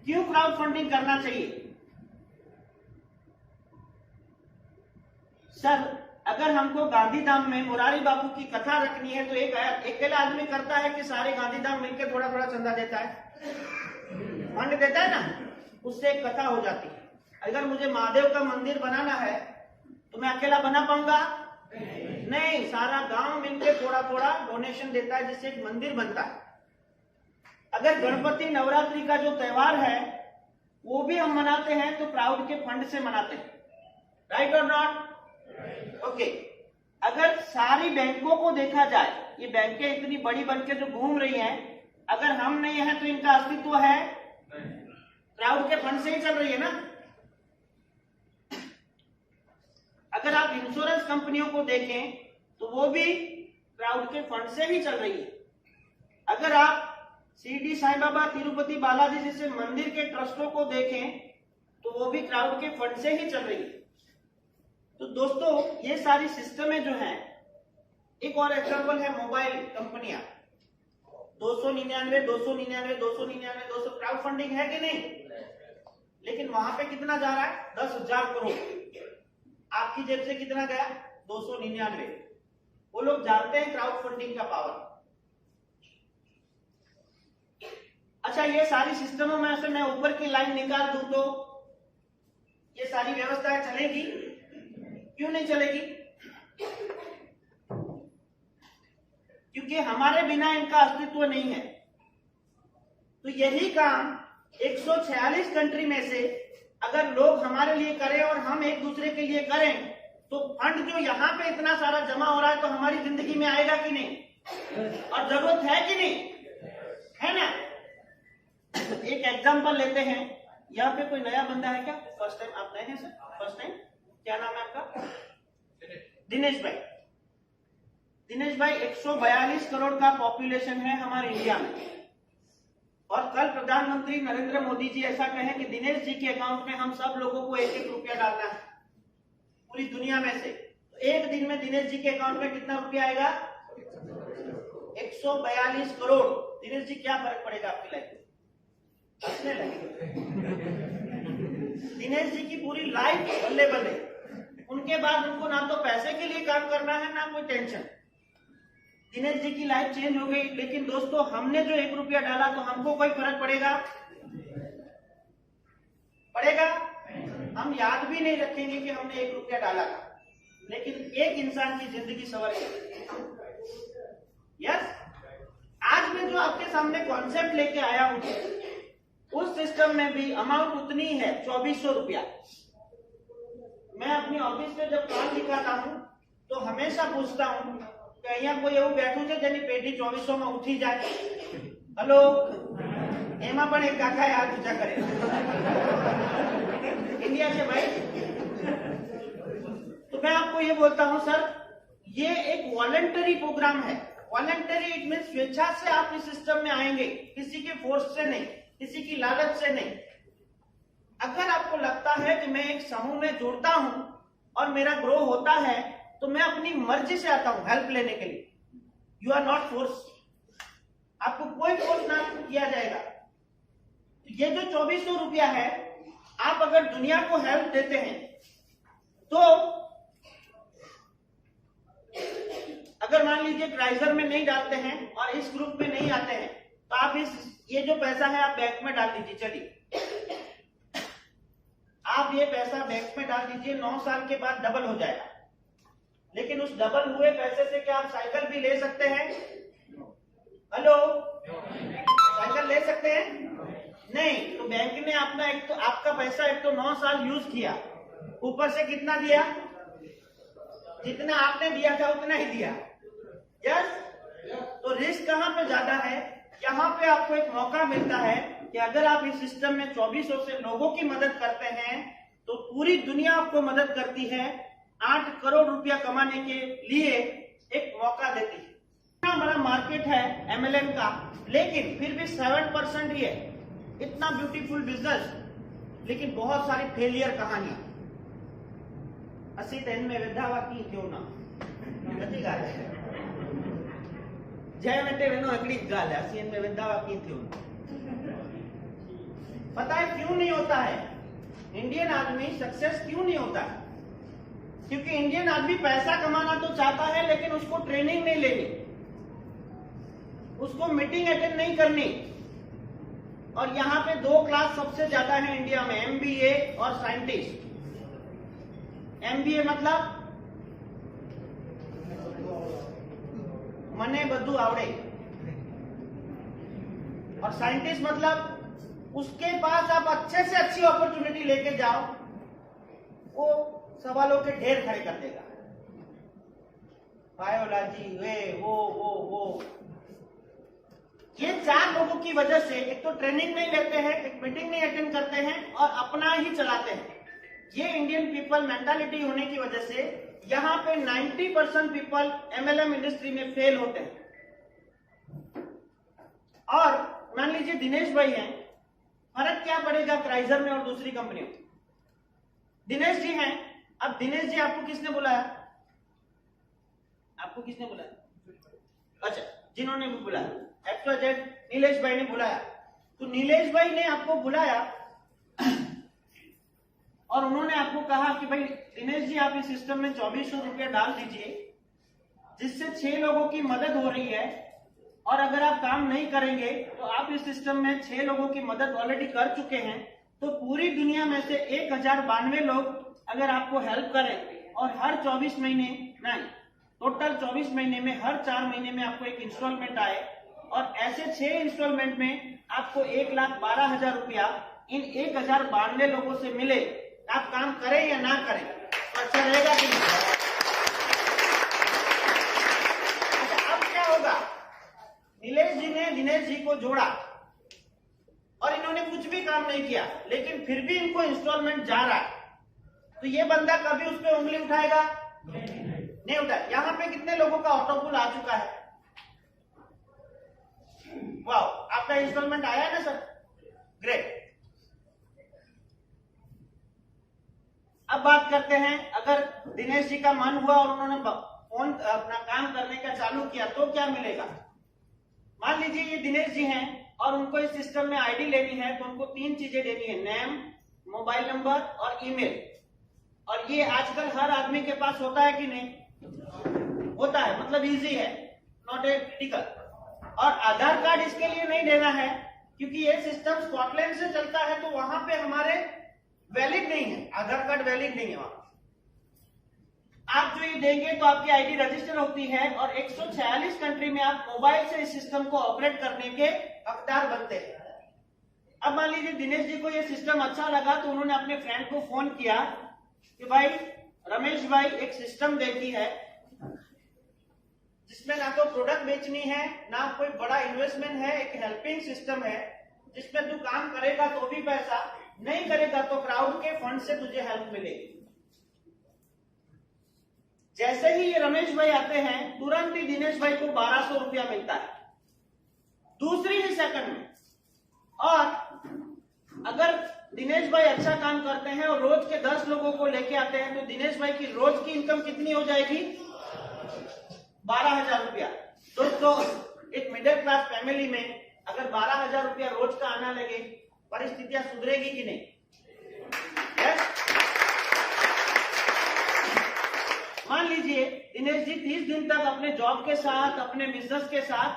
क्यों crowd funding करना चाहिए? सर, अगर हमको गांधीधाम में मुरारी बापू की कथा रखनी है तो एक अकेला आदमी करता है कि सारे गांधीधाम मिलकर थोड़ा थोड़ा चंदा देता है, फंड देता है ना, उससे एक कथा हो जाती है। अगर मुझे महादेव का मंदिर बनाना है तो मैं अकेला बना पाऊंगा? नहीं, सारा गांव मिलकर थोड़ा थोड़ा डोनेशन देता है जिससे एक मंदिर बनता है। अगर गणपति नवरात्रि का जो त्योहार है वो भी हम मनाते हैं तो क्राउड के फंड से मनाते हैं, राइट और नॉट? ओके। अगर सारी बैंकों को देखा जाए, ये बैंकें इतनी बड़ी बनके जो घूम रही हैं, अगर हम नहीं है तो इनका अस्तित्व है? क्राउड के फंड से ही चल रही है ना। अगर आप इंश्योरेंस कंपनियों को देखें तो वो भी क्राउड के फंड से ही चल रही है। अगर आप शिरडी साईं बाबा, तिरुपति बालाजी जैसे मंदिर के ट्रस्टों को देखें तो वो भी क्राउड के फंड से ही चल रही है। तो दोस्तों, ये सारी सिस्टमें जो हैं, एक और एग्जांपल है मोबाइल कंपनियां, 299 क्राउड फंडिंग है कि नहीं? लेकिन वहां पे कितना जा रहा है? 10,000 करोड़। आपकी जेब से कितना गया? 299। वो लोग जानते हैं क्राउड फंडिंग का पावर। अच्छा, ये सारी सिस्टमों में से मैं ऊपर की लाइन निकाल दूं तो ये सारी व्यवस्थाएं चलेगी? क्यों नहीं चलेगी? क्योंकि हमारे बिना इनका अस्तित्व नहीं है। तो यही काम 146 कंट्री में से अगर लोग हमारे लिए करें और हम एक दूसरे के लिए करें तो फंड जो यहाँ पे इतना सारा जमा हो रहा है तो हमारी जिंदगी में आएगा कि नहीं? और जरूरत है कि नहीं? है ना। एक एग्जांपल लेते हैं। यहाँ पे कोई नया बंदा है क्या? फर्स्ट टाइम आप नए हैं सर? First time? क्या नाम है आपका? दिनेश भाई। दिनेश भाई, 142 करोड़ का पॉपुलेशन है हमारे इंडिया में, और कल प्रधानमंत्री नरेंद्र मोदी जी ऐसा कहें कि दिनेश जी के अकाउंट में हम सब लोगों को 1-1 रुपया डालना है पूरी दुनिया में से। तो एक दिन में दिनेश जी के अकाउंट में कितना रुपया आएगा? 142 करोड़। दिनेश जी, क्या फर्क पड़ेगा आपकी लाइफ में? हंसने लगे। दिनेश जी की पूरी लाइफ बल्ले बल्ले। उनके बाद उनको ना तो पैसे के लिए काम करना है ना कोई टेंशन। दिनेश जी की लाइफ चेंज हो गई। लेकिन दोस्तों, हमने जो 1 रुपया डाला तो हमको कोई फर्क पड़ेगा? पड़ेगा? हम याद भी नहीं रखेंगे कि हमने 1 रुपया डाला था, लेकिन एक इंसान की जिंदगी संवर गई। यस। आज मैं जो आपके सामने कॉन्सेप्ट लेके आया हूं, उस सिस्टम में भी अमाउंट उतनी है, 2400 रुपया। मैं अपनी ऑफिस में जब काम दिखाता हूं तो हमेशा पूछता हूं कि અહીંયા કોઈ એવું બેઠું છે જેની પેઢી 2400 માં ઉઠી જાય? હેલો, એમાં પણ એક કાકાએ હાથ ઊંચા કરેલા। इंडिया से भाई। तो मैं आपको ये बोलता हूं सर, ये एक वॉलंटरी प्रोग्राम है। वॉलंटरी इट मीन स्वेच्छा से आप इस सिस्टम में आएंगे, किसी के फोर्स से नहीं, किसी की लालच से नहीं। अगर आपको लगता है कि मैं एक समूह में जुड़ता हूं और मेरा ग्रो होता है तो मैं अपनी मर्जी से आता हूं हेल्प लेने के लिए। You are not force. आपको कोई फोर्स ना किया जाएगा। तो ये जो 2400 रुपया है, आप अगर दुनिया को हेल्प देते हैं तो अगर मान लीजिए ट्राइजर में नहीं डालते हैं और इस ग्रुप में नहीं आते हैं तो आप ये जो पैसा है आप बैंक में डाल दीजिए। चलिए, आप ये पैसा बैंक में डाल दीजिए, 9 साल के बाद डबल हो जाएगा। लेकिन उस डबल हुए पैसे से क्या आप साइकिल भी ले सकते हैं? हेलो, साइकिल ले सकते हैं? नहीं। तो बैंक ने अपना एक तो आपका पैसा एक तो 9 साल यूज किया, ऊपर से कितना दिया? जितना आपने दिया था उतना ही दिया। यस। तो रिस्क कहां पे ज्यादा है? यहाँ पे आपको एक मौका मिलता है कि अगर आप इस सिस्टम में 2400 से लोगों की मदद करते हैं तो पूरी दुनिया आपको मदद करती है। 8 करोड़ रुपया कमाने के लिए एक मौका देती है। इतना बड़ा मार्केट है MLM का, लेकिन फिर भी 7% ही है। इतना ब्यूटीफुल बिजनेस, लेकिन बहुत सारी फेलियर कहानियां। असी तेन में विधावा की क्यों ना નથી ગાલ જય માટે વેનો એકડી જ ગાલ અસી એન મે વિધાવા की क्यों ना। पता है क्यों नहीं होता है? इंडियन आदमी सक्सेस क्यों नहीं होता है? क्योंकि इंडियन आदमी पैसा कमाना तो चाहता है, लेकिन उसको ट्रेनिंग नहीं लेनी, उसको मीटिंग अटेंड नहीं करनी। और यहाँ पे 2 क्लास सबसे ज्यादा है इंडिया में, एमबीए और साइंटिस्ट। एमबीए मतलब मने बद्धू आवड़े, और साइंटिस्ट मतलब उसके पास आप अच्छे से अच्छी अपॉर्चुनिटी लेके जाओ, वो सवालों के ढेर खड़े कर देगा। बायोलॉजी, वे वो ये 4 लोगों की वजह से एक तो ट्रेनिंग नहीं लेते हैं, एक मीटिंग नहीं अटेंड करते हैं और अपना ही चलाते हैं। ये इंडियन पीपल मेंटालिटी होने की वजह से यहाँ पे 90% पीपल एमएलएम इंडस्ट्री में फेल होते हैं। और मान लीजिए दिनेश भाई हैं, फर्क क्या पड़ेगा क्राइजर में और दूसरी कंपनियों में? दिनेश जी हैं, अब दिनेश जी आपको किसने बुलाया? आपको किसने बुलाया? अच्छा, जिन्होंने भी बुलाया XYZ नीलेश भाई ने बुलाया। तो नीलेश भाई ने आपको बुलाया और उन्होंने आपको कहा कि भाई दिनेश जी आप इस सिस्टम में 2400 रुपया डाल दीजिए, जिससे 6 लोगों की मदद हो रही है, और अगर आप काम नहीं करेंगे तो आप इस सिस्टम में 6 लोगों की मदद ऑलरेडी कर चुके हैं, तो पूरी दुनिया में से 1092 लोग अगर आपको हेल्प करें और हर 24 महीने नहीं, टोटल 24 महीने में हर 4 महीने में आपको एक इंस्टॉलमेंट आए, और ऐसे 6 इंस्टॉलमेंट में आपको 1,12,000 रुपया इन 1092 लोगों से मिले, आप काम करें या ना करें, अच्छा रहेगा कि नहीं? अच्छा, अब क्या होगा? नीलेश जी ने दिनेश जी को जोड़ा और इन्होंने कुछ भी काम नहीं किया, लेकिन फिर भी इनको इंस्टॉलमेंट जा रहा है, तो ये बंदा कभी उस पर उंगली उठाएगा? नहीं उठाए। यहाँ पे कितने लोगों का ऑटोपुल आ चुका है? वाह, आपका इंस्टॉलमेंट आया है ना सर? ग्रेट। अब बात करते हैं, अगर दिनेश जी का मन हुआ और उन्होंने फोन अपना काम करने का चालू किया तो क्या मिलेगा? मान लीजिए ये दिनेश जी हैं और उनको इस सिस्टम में आईडी लेनी है, तो उनको 3 चीजें देनी है, नेम, मोबाइल नंबर और ईमेल। और ये आजकल हर आदमी के पास होता है कि नहीं? होता है, मतलब इजी है, नॉट ए क्रिटिकल। और आधार कार्ड इसके लिए नहीं देना है, क्योंकि ये सिस्टम स्कॉटलैंड से चलता है, तो वहां पे हमारे वैलिड नहीं है, आधार कार्ड वैलिड नहीं है वहां। आप जो ये देंगे तो आपकी आईडी रजिस्टर होती है, और 146 कंट्री में आप मोबाइल से इस सिस्टम को ऑपरेट करने के हकदार बनते हैं। अब मान लीजिए दिनेश जी को ये सिस्टम अच्छा लगा, तो उन्होंने अपने फ्रेंड को फोन किया कि भाई रमेश भाई एक सिस्टम देखी है जिसमें ना तो प्रोडक्ट बेचनी है, ना कोई बड़ा इन्वेस्टमेंट है, एक हेल्पिंग सिस्टम है जिसमें तू काम करेगा तो भी पैसा, नहीं करेगा तो क्राउड के फंड से तुझे हेल्प मिलेगी। जैसे ही ये रमेश भाई आते हैं, तुरंत ही दिनेश भाई को 1200 रुपया मिलता है, दूसरी ही सेकंड में। और अगर दिनेश भाई अच्छा काम करते हैं और रोज के 10 लोगों को लेके आते हैं, तो दिनेश भाई की रोज की इनकम कितनी हो जाएगी? 12,000 रुपया। दोस्तों, एक मिडिल क्लास फैमिली में अगर 12,000 रुपया रोज का आना लगे, परिस्थितियां सुधरेगी कि नहीं? yes? मान लीजिए दिनेश जी 30 दिन तक अपने जॉब के साथ, अपने बिजनेस के साथ,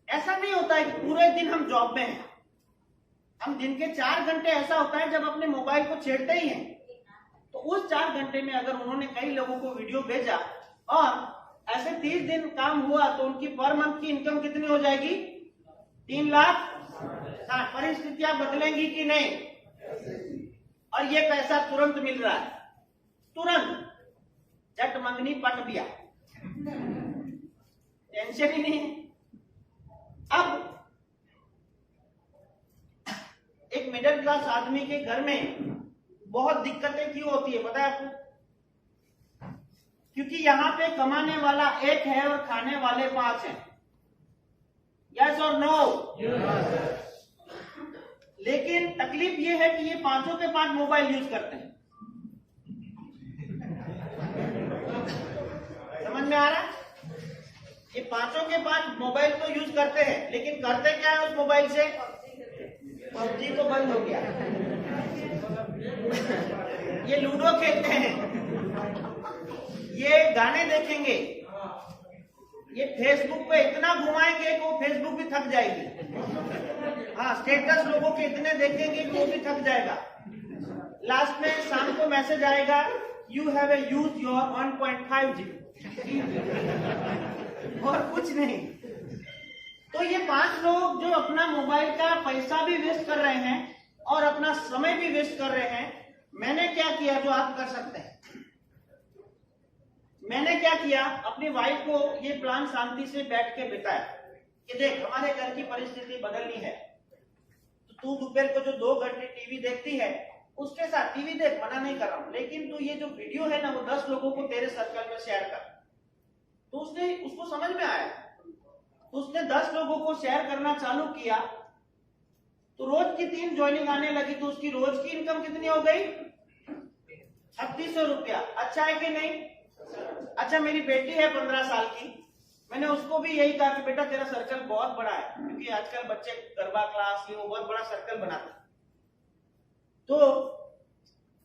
ऐसा नहीं होता है कि पूरे दिन हम जॉब में हैं, हम दिन के 4 घंटे ऐसा होता है जब अपने मोबाइल को छेड़ते ही हैं। तो उस 4 घंटे में अगर उन्होंने कई लोगों को वीडियो भेजा और ऐसे 30 दिन काम हुआ, तो उनकी पर मंथ की इनकम कितनी हो जाएगी? 3 लाख। परिस्थितियां बदलेंगी कि नहीं? और ये पैसा तुरंत मिल रहा है, तुरंत, झट मंगनी पट दिया, टेंशन ही नहीं है। अब एक मिडिल क्लास आदमी के घर में बहुत दिक्कतें क्यों होती है पता है आपको? क्योंकि यहाँ पे कमाने वाला एक है और खाने वाले 5 हैं। यस और नो? लेकिन तकलीफ ये है कि ये 5 के 5 मोबाइल यूज करते हैं। समझ में आ रहा है? ये 5 के 5 मोबाइल तो यूज करते हैं, लेकिन करते क्या है उस मोबाइल से? पबजी तो बंद हो गया, ये लूडो खेलते हैं, ये गाने देखेंगे, ये फेसबुक पे इतना घुमाएंगे कि वो फेसबुक भी थक जाएगी। हाँ, स्टेटस लोगों के इतने देखेंगे कि वो भी थक जाएगा। लास्ट में शाम को मैसेज आएगा, you have use your 1.5 GB, और कुछ नहीं। तो ये 5 लोग जो अपना मोबाइल का पैसा भी वेस्ट कर रहे हैं और अपना समय भी वेस्ट कर रहे हैं, मैंने क्या किया जो आप कर सकते हैं? मैंने क्या किया, अपनी वाइफ को ये प्लान शांति से बैठ के बिताया कि देख, हमारे घर की परिस्थिति बदलनी है, तो तू दोपहर को जो 2 घंटे टीवी देखती है, उसके साथ टीवी देख, मना नहीं कर रहा हूं, लेकिन तू ये जो वीडियो है ना, वो 10 लोगों को तेरे सर्कल में शेयर कर। तो उसको समझ में आया, तो उसने 10 लोगों को शेयर करना चालू किया, तो रोज की 3 ज्वाइनिंग आने लगी, तो उसकी रोज की इनकम कितनी हो गई? 3600 रुपया। अच्छा है कि नहीं? अच्छा, मेरी बेटी है 15 साल की, मैंने उसको भी यही कहा कि बेटा तेरा सर्कल बहुत बड़ा है, क्योंकि आजकल बच्चे गरबा क्लास ये वो बहुत बड़ा सर्कल बनाते हैं। तो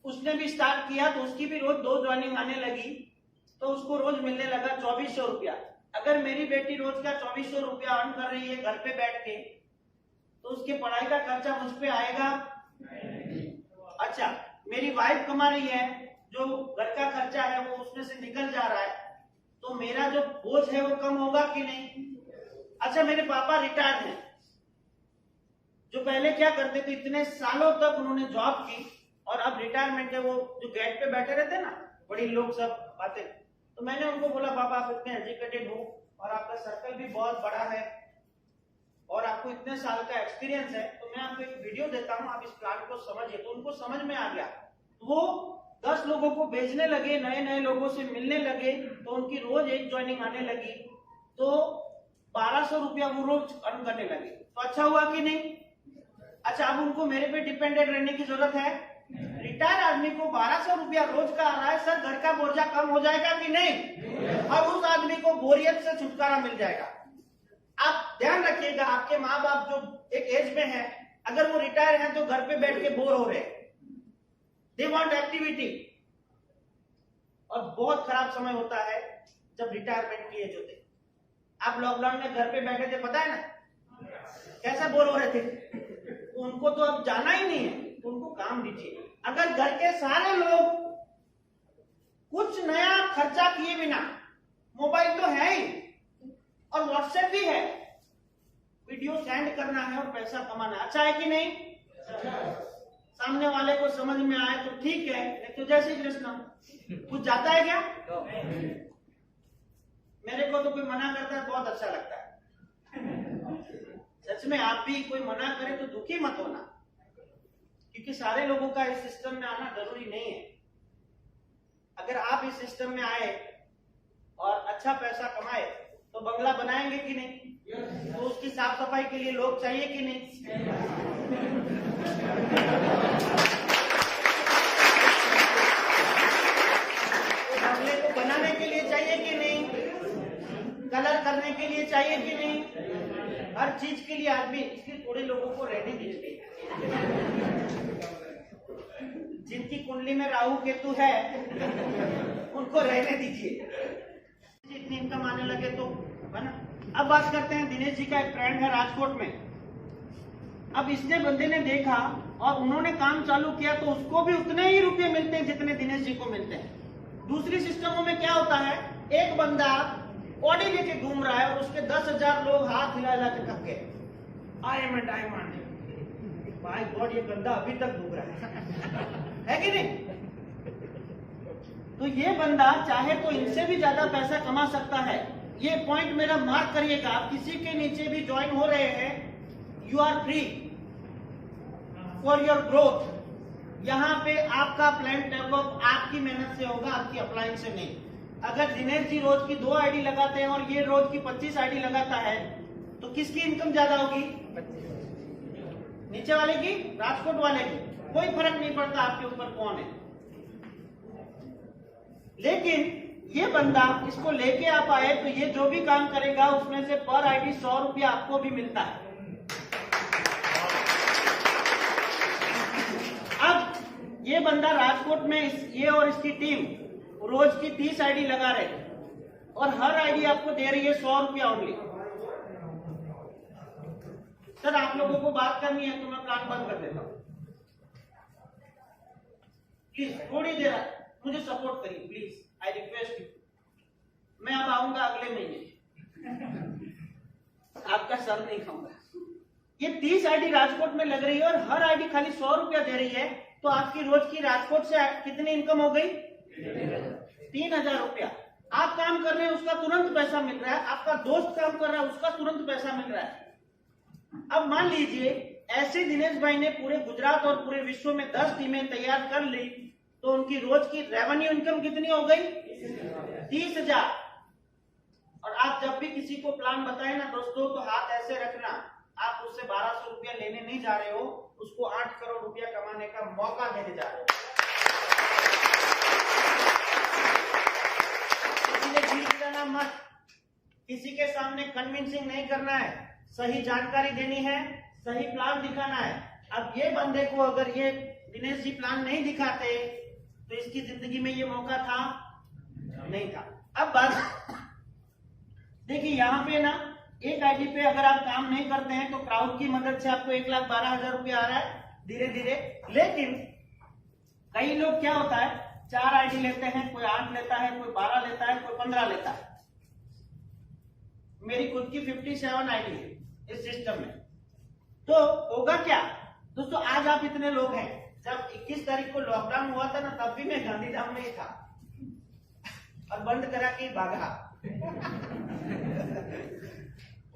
उसने भी स्टार्ट किया, तो उसकी भी रोज 2 ज्वाइनिंग आने लगी, तो उसको रोज मिलने लगा 2400 रुपया। अगर मेरी बेटी रोज का 2400 रुपया अर्न कर रही है घर पे बैठ के, तो उसके पढ़ाई का खर्चा मुझ पे आएगा? अच्छा, मेरी वाइफ कमा रही है, जो घर का खर्चा है वो उसमें से निकल जा रहा है, तो मेरा जो बोझ है वो कम होगा कि नहीं? अच्छा, मेरे पापा रिटायर्ड हैं, जो पहले क्या करते थे, इतने सालों तक उन्होंने जॉब की और अब रिटायरमेंट है, वो जो गेट पे बैठे रहते ना बड़ी लोग सब बातें, तो मैंने उनको बोला, पापा आप इतने एजुकेटेड हो और आपका सर्कल भी बहुत बड़ा है और आपको इतने साल का एक्सपीरियंस है, तो मैं आपको एक वीडियो देता हूं, आप इस प्लान को समझिए। तो उनको समझ में आ गया, वो 10 लोगों को भेजने लगे, नए नए लोगों से मिलने लगे, तो उनकी रोज 1 ज्वाइनिंग आने लगी, तो 1200 रुपया वो रोज अर्न करने लगे। तो अच्छा हुआ कि नहीं? अच्छा, अब उनको मेरे पे डिपेंडेंट रहने की जरूरत है? रिटायर आदमी को 1200 रुपया रोज का आ रहा है, सर घर का बोझा कम हो जाएगा कि नहीं? और उस आदमी को बोरियत से छुटकारा मिल जाएगा। आप ध्यान रखिएगा, आपके माँ बाप जो एक एज में है, अगर वो रिटायर हैं तो घर पे बैठ के बोर हो रहे हैं, दे वांट एक्टिविटी, और बहुत खराब समय होता है जब रिटायरमेंट की एज होती। आप लॉकडाउन में घर पे बैठे थे, पता है ना कैसा बोर हो रहे थे, तो उनको तो अब जाना ही नहीं है, तो उनको काम दीजिए। अगर घर के सारे लोग कुछ नया खर्चा किए बिना, मोबाइल तो है ही और व्हाट्सएप भी है, वीडियो सेंड करना है और पैसा कमाना है, अच्छा है कि नहीं? सामने वाले को समझ में आए तो ठीक है, नहीं तो जय श्री कृष्ण। कुछ जाता है क्या? मेरे को तो कोई मना करता है बहुत अच्छा लगता है। सच में आप भी कोई मना करे तो दुखी मत होना, क्योंकि सारे लोगों का इस सिस्टम में आना जरूरी नहीं है। अगर आप इस सिस्टम में आए और अच्छा पैसा कमाए तो बंगला बनाएंगे कि नहीं? तो उसकी साफ सफाई के लिए लोग चाहिए कि नहीं? बंगले को बनाने के लिए चाहिए कि नहीं? कलर करने के लिए चाहिए कि नहीं? हर चीज के लिए आदमी, इसलिए थोड़े लोगों को रहने दीजिए। जिनकी कुंडली में राहु केतु है उनको रहने दीजिए, इतनी इनकम आने लगे तो है ना। अब बात करते हैं, दिनेश जी का एक फ्रेंड है राजकोट में। अब इसने बंदे ने देखा और उन्होंने काम चालू किया, तो उसको भी उतने ही रुपए मिलते हैं जितने दिनेश जी को मिलते हैं। दूसरी सिस्टमों में क्या होता है, एक बंदा ऑडी लेके घूम रहा है और उसके 10,000 लोग हाथ हिला हिला के थक गए, I am a diamond, my god ये बंदा अभी तक घूम रहा है कि नहीं? तो ये बंदा चाहे तो इनसे भी ज्यादा पैसा कमा सकता है। ये पॉइंट मेरा मार्क करिएगा, आप किसी के नीचे भी ज्वाइन हो रहे हैं, you are free for your growth. यहाँ पे आपका प्लान डेवलप आपकी मेहनत से होगा, आपकी अप्लाइंग से नहीं। अगर दिनेश जी रोज की 2 आईडी लगाते हैं और ये रोज की 25 आईडी लगाता है, तो किसकी इनकम ज्यादा होगी? नीचे वाले की, राजकोट वाले की? कोई फर्क नहीं पड़ता आपके ऊपर कौन है। लेकिन ये बंदा इसको लेके आप आए, तो ये जो भी काम करेगा उसमें से पर आईडी 100 रुपया आपको भी मिलता है। ये बंदा राजकोट में ये और इसकी टीम रोज की 30 आईडी लगा रहे और हर आईडी आपको दे रही है 100 रुपया ओनली। सर आप लोगों को बात करनी है तो मैं प्लान बंद कर देता हूँ, प्लीज थोड़ी देर मुझे सपोर्ट करिए प्लीज, आई रिक्वेस्ट यू। मैं अब आऊंगा अगले महीने, आपका सर नहीं खाऊंगा। ये 30 आईडी राजकोट में लग रही है और हर आईडी खाली 100 रुपया दे रही है, तो आपकी रोज की राजकोट से कितनी इनकम हो गई? 3000 रुपया। आप काम कर रहे हैं उसका तुरंत पैसा मिल रहा है, आपका दोस्त काम कर रहा है उसका तुरंत पैसा मिल रहा है। अब मान लीजिए ऐसे दिनेश भाई ने पूरे गुजरात और पूरे विश्व में 10 टीमें तैयार कर ली, तो उनकी रोज की रेवेन्यू इनकम कितनी हो गई? 30,000। और आप जब भी किसी को प्लान बताए ना दोस्तों, तो हाथ ऐसे रखना, आप उससे 1200 रुपया लेने नहीं जा रहे हो, उसको 8 करोड़ रुपया कमाने का मौका देने जा रहे हो। इसलिए भीड़ गिराना मत, किसी के सामने कन्विंसिंग नहीं करना है, सही जानकारी देनी है, सही प्लान दिखाना है। अब ये बंदे को अगर ये दिनेश जी प्लान नहीं दिखाते तो इसकी जिंदगी में ये मौका था नहीं था। अब बात देखिए, यहाँ पे ना एक आईडी पे अगर आप काम नहीं करते हैं तो क्राउड की मदद से आपको 1,12,000 रुपया आ रहा है धीरे धीरे। लेकिन कई लोग क्या होता है, 4 आईडी लेते हैं, कोई 8 लेता है, कोई 12 लेता है, कोई 15 लेता है। मेरी खुद की 57 आईडी है इस सिस्टम में। तो होगा क्या दोस्तों, आज आप इतने लोग हैं, जब 21 तारीख को लॉकडाउन हुआ था ना, तब भी मैं गांधीधाम में ही था और बंद करा के भागा।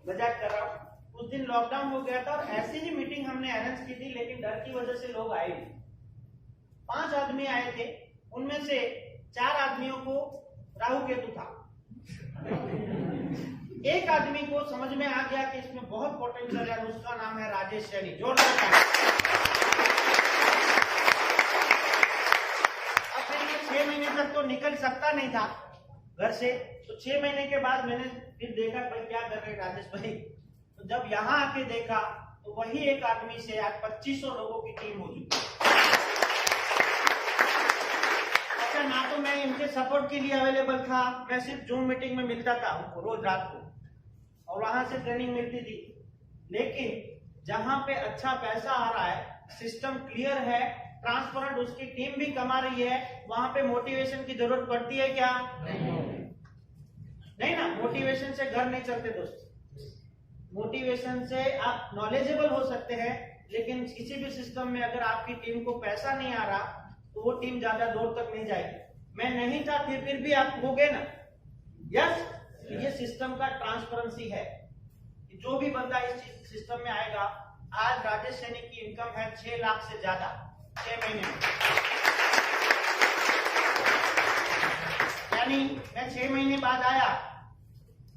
मजाक कर रहा हूं। उस दिन लॉकडाउन हो गया था और ऐसी ही मीटिंग हमने अरेंज की थी, लेकिन डर की वजह से लोग आए नहीं। 5 आदमी आए थे, उनमें से 4 आदमियों को राहु केतु था। एक आदमी को समझ में आ गया कि इसमें बहुत पोटेंशियल है, उसका नाम है राजेश सैनी। जोरदार ताली। अब मैं 6 महीने तक तो निकल सकता नहीं था घर से, तो 6 महीने के बाद मैंने फिर देखा भाई क्या कर रहे राजेश भाई। तो जब यहाँ आके देखा तो वही एक आदमी से आज 2500 लोगों की टीम हो चुकी है। अच्छा, ना तो मैं इनके सपोर्ट के लिए अवेलेबल था, मैं सिर्फ जूम मीटिंग में मिलता था उनको रोज रात को और वहां से ट्रेनिंग मिलती थी। लेकिन जहां पे अच्छा पैसा आ रहा है, सिस्टम क्लियर है, ट्रांसपेरेंट, उसकी टीम भी कमा रही है, वहां पे मोटिवेशन की जरूरत पड़ती है क्या? नहीं ना। मोटिवेशन से घर नहीं चलते दोस्त। मोटिवेशन से आप नॉलेजेबल हो सकते हैं, लेकिन किसी भी सिस्टम में अगर आपकी टीम को पैसा नहीं आ रहा तो वो टीम ज्यादा दूर तक नहीं जाएगी। मैं नहीं था फिर भी आप हो गए ना। यस, ये सिस्टम का ट्रांसपेरेंसी है। जो भी बंदा इस सिस्टम में आएगा, आज राजेश सैनी की इनकम है 6 लाख से ज्यादा 6 महीने में। यानी मैं 6 महीने बाद आया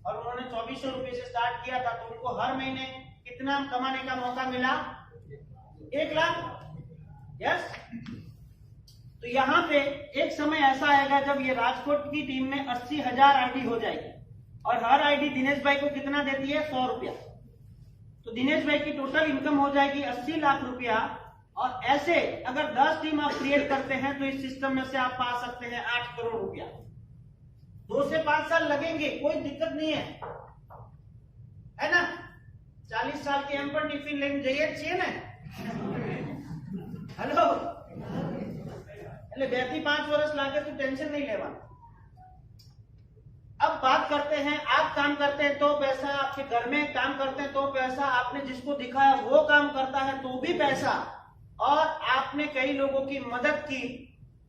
और उन्होंने 2400 रुपये से स्टार्ट किया था, तो उनको हर महीने कितना कमाने का मौका मिला? 1 लाख। यस। तो यहाँ पे एक समय ऐसा आएगा जब ये राजकोट की टीम में 80,000 आईडी हो जाएगी और हर आईडी दिनेश भाई को कितना देती है? 100 रुपया। तो दिनेश भाई की टोटल इनकम हो जाएगी 80 लाख रुपया। और ऐसे अगर 10 टीम आप क्रिएट करते हैं तो इस सिस्टम में से आप पा सकते हैं 8 करोड़ रुपया। 2 से 5 साल लगेंगे, कोई दिक्कत नहीं है ना। 40 साल के एम पर टिफिन लेने चाहिए ना। हेलो, એટલે 2 થી 5 વર્ષ लागे तो टेंशन नहीं लेवा। अब बात करते हैं, आप काम करते हैं तो पैसा, आपके घर में काम करते हैं तो पैसा, आपने जिसको दिखाया वो काम करता है तो भी पैसा, और आपने कई लोगों की मदद की